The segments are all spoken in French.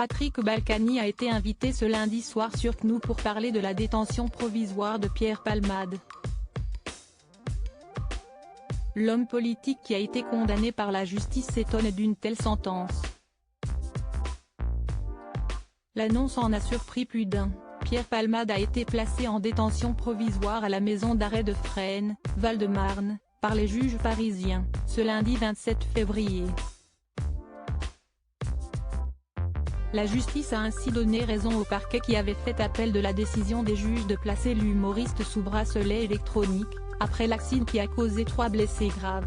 Patrick Balkany a été invité ce lundi soir sur CNOU pour parler de la détention provisoire de Pierre Palmade. L'homme politique qui a été condamné par la justice s'étonne d'une telle sentence. L'annonce en a surpris plus d'un. Pierre Palmade a été placé en détention provisoire à la maison d'arrêt de Fresnes, Val-de-Marne, par les juges parisiens, ce lundi 27 février. La justice a ainsi donné raison au parquet qui avait fait appel de la décision des juges de placer l'humoriste sous bracelet électronique, après l'accident qui a causé 3 blessés graves.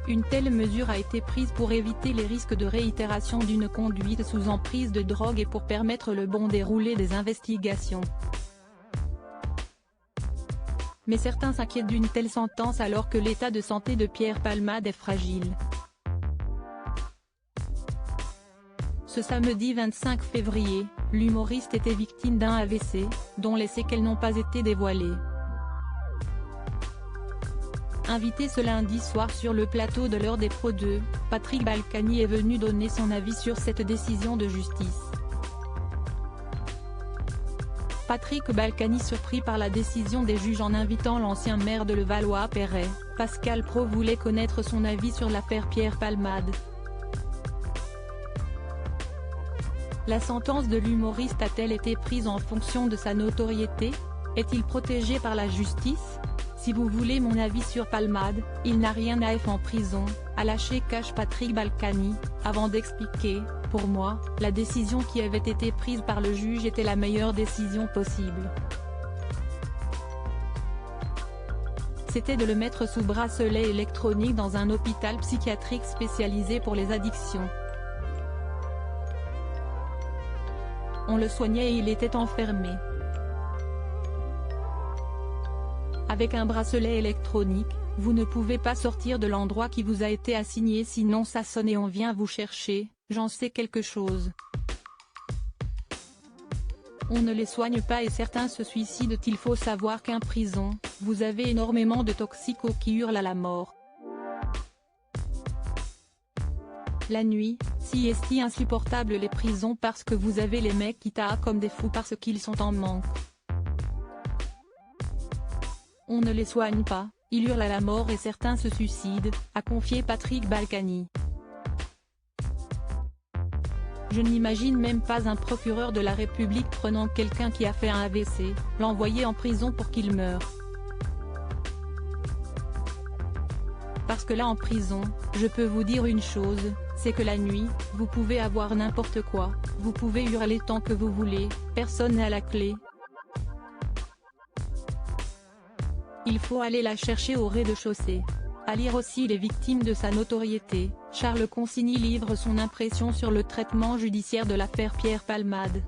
Une telle mesure a été prise pour éviter les risques de réitération d'une conduite sous emprise de drogue et pour permettre le bon déroulé des investigations. Mais certains s'inquiètent d'une telle sentence alors que l'état de santé de Pierre Palmade est fragile. Ce samedi 25 février, l'humoriste était victime d'un AVC, dont les séquelles n'ont pas été dévoilées. Invité ce lundi soir sur le plateau de l'heure des Pros 2, Patrick Balkany est venu donner son avis sur cette décision de justice. Patrick Balkany surpris par la décision des juges en invitant l'ancien maire de Levallois-Perret, Pascal Praud voulait connaître son avis sur l'affaire Pierre Palmade. La sentence de l'humoriste a-t-elle été prise en fonction de sa notoriété? Est-il protégé par la justice? Si vous voulez mon avis sur Palmade, il n'a rien à faire en prison, a lâché cash Patrick Balkany, avant d'expliquer, pour moi, la décision qui avait été prise par le juge était la meilleure décision possible. C'était de le mettre sous bracelet électronique dans un hôpital psychiatrique spécialisé pour les addictions. On le soignait et il était enfermé. Avec un bracelet électronique, vous ne pouvez pas sortir de l'endroit qui vous a été assigné sinon ça sonne et on vient vous chercher, j'en sais quelque chose. On ne les soigne pas et certains se suicident. Il faut savoir qu'en prison, vous avez énormément de toxicos qui hurlent à la mort. La nuit, si insupportable les prisons parce que vous avez les mecs qui taillent comme des fous parce qu'ils sont en manque. On ne les soigne pas, ils hurlent à la mort et certains se suicident, a confié Patrick Balkany. Je n'imagine même pas un procureur de la République prenant quelqu'un qui a fait un AVC, l'envoyer en prison pour qu'il meure. Parce que là en prison, je peux vous dire une chose, c'est que la nuit, vous pouvez avoir n'importe quoi, vous pouvez hurler tant que vous voulez, personne n'a la clé. Il faut aller la chercher au rez-de-chaussée. À lire aussi les victimes de sa notoriété, Charles Consigny livre son impression sur le traitement judiciaire de l'affaire Pierre Palmade.